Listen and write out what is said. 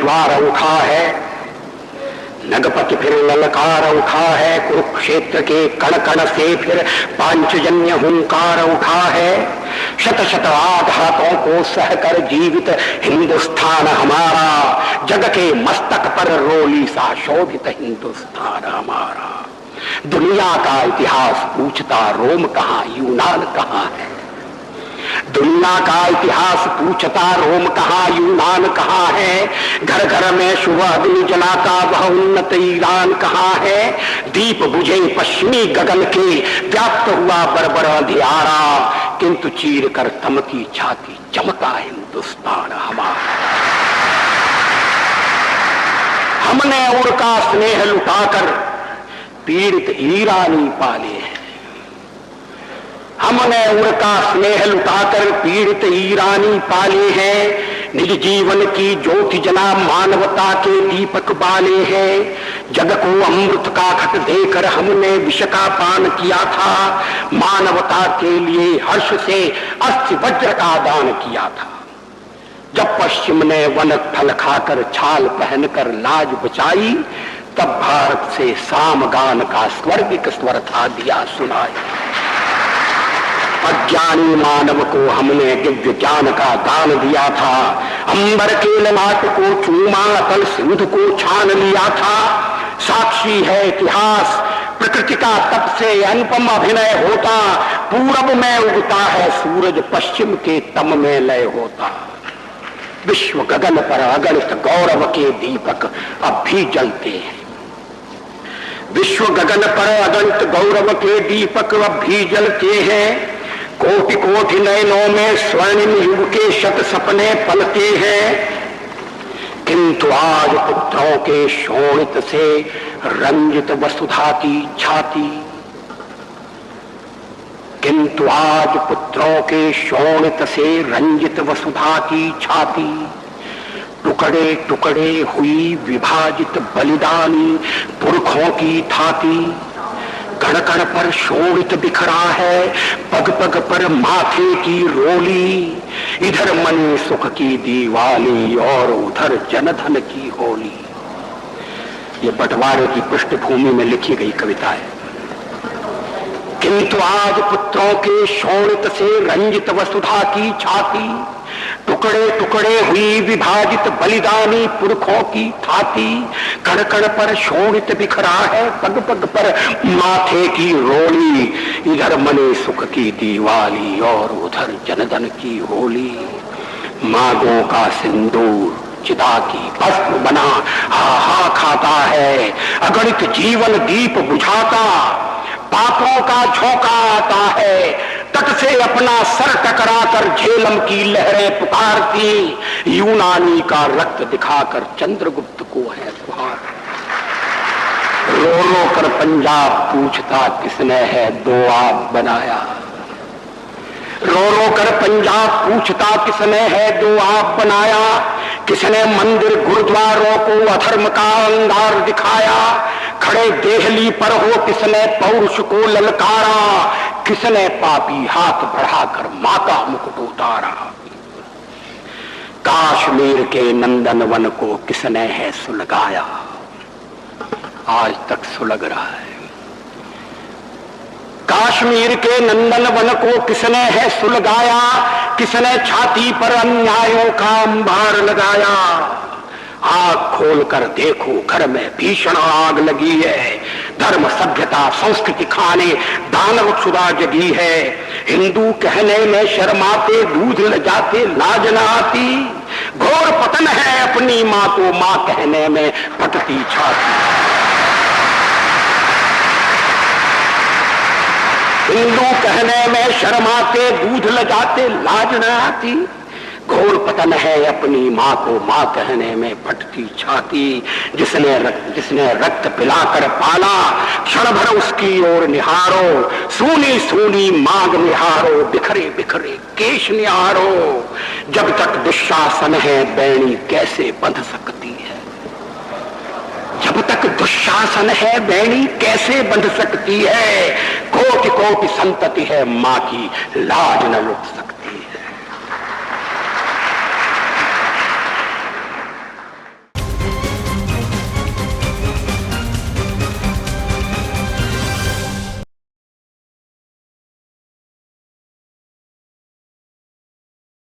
ज्वार उठा है, नगपति फिर ललकार उठा है, कुरुक्षेत्र के कण कण से फिर पांचजन्य हुंकार उठा है। शत शत आघातों को सहकर जीवित हिंदुस्तान हमारा, जग के मस्तक पर रोली सा शोभित हिंदुस्तान हमारा। दुनिया का इतिहास पूछता रोम कहाँ, यूनान कहाँ है। दुनिया का इतिहास पूछता रोम कहाँ, यूनान कहाँ है। घर घर में शुभ अग्नि जलाता वह उन्नत ईरान कहाँ है। दीप बुझे पश्चिमी गगन के, व्याप्त हुआ बरबर अंधियारा, किंतु चीर कर तमकी छाती चमका हिंदुस्तान हमारा। हमने उड़का स्नेह लुटाकर पीड़ित ईरानी पाले हैं। हमने उड़का स्नेह लुटाकर पीड़ित ईरानी पाले हैं। निज जीवन की ज्योति जना मानवता के दीपक बाले हैं। जग को अमृत का घट देकर हमने विष का पान किया था। मानवता के लिए हर्ष से अस्थि वज्र का दान किया था। जब पश्चिम ने वन फल खाकर छाल पहनकर लाज बचाई, तब भारत से सामगान का स्वर्गिक स्वर था दिया सुनाई। अज्ञानी मानव को हमने दिव्य ज्ञान का दान दिया था। अंबर के ललाट को चूमा, अतल सिंधु को छान लिया था। साक्षी है इतिहास प्रकृति का तप से अनुपम अभिनय होता। पूरब में उगता है सूरज, पश्चिम के तम में लय होता। विश्व गगन पर अगणित गौरव के दीपक अब भी जलते हैं। विश्व गगन पर अगणित गौरव के दीपक अब भी जलते हैं। कोटि कोटि नयनों में स्वर्णिम युग के शत सपने पलते हैं। किंतु आज पुत्रों के शोणित से रंजित वसुधा की छाती, किंतु आज पुत्रों के शोणित से रंजित वसुधा की छाती। टुकड़े टुकड़े हुई विभाजित बलिदानी पुरखों की थाती। कण कण पर शोणित बिखरा है, पग पग पर माथे की रोली। इधर मन सुख की दीवाली और उधर जनधन की होली। ये बंटवारे की पृष्ठभूमि में लिखी गई कविता है। किंतु आज पुत्रों के शोणित से रंजित वसुधा की छाती। टुकड़े टुकड़े हुई विभाजित बलिदानी पुरखों की थाती। कण कण पर शोणित बिखरा है, पग पग पर माथे की रोली। इधर मने सुख की दीवाली और उधर जनधन की होली। मांगों का सिंदूर चिता की भस्म बना हा हा खाता है। अगणित जीवन दीप बुझाता, पापों का झोंका आता है। तट से अपना सर टकराकर झेलम की लहरें पुकारती। यूनानी का रक्त दिखाकर चंद्रगुप्त को है गुहार। रो रो कर पंजाब पूछता किसने है दो आप बनाया। रो रो कर पंजाब पूछता किसने है दो आप बनाया। किसने मंदिर गुरुद्वारों को अधर्म का अंगार दिखाया। खड़े देहली पर हो किसने पौरुष को ललकारा। किसने पापी हाथ बढ़ाकर मां का मुकुट उतारा। काश्मीर के नंदनवन को किसने है सुलगाया। आज तक सुलग रहा है। काश्मीर के नंदनवन को किसने है सुलगाया। किसने छाती पर अन्यायों का अंबार लगाया। आग खोलकर देखो घर में भीषण आग लगी है। धर्म सभ्यता संस्कृति खाने दानव क्षुधा जगी है। हिंदू कहने में शर्माते दूध ल जाते लाज न आती। घोर पतन है अपनी माँ को माँ कहने में फटती छाती। हिंदू कहने में शर्माते दूध ल जाते लाज न आती। घोर पतन है अपनी माँ को माँ कहने में फटती छाती। जिसने रक्त पिलाकर पाला क्षण भर उसकी ओर निहारो। सूनी सूनी मांग निहारो, बिखरे बिखरे केश निहारो। जब तक दुशासन है बैणी कैसे बंध सकती है। जब तक दुशासन है बैणी कैसे बंध सकती है। कोटि कोटि संतति है माँ की लाज न लुट सकती।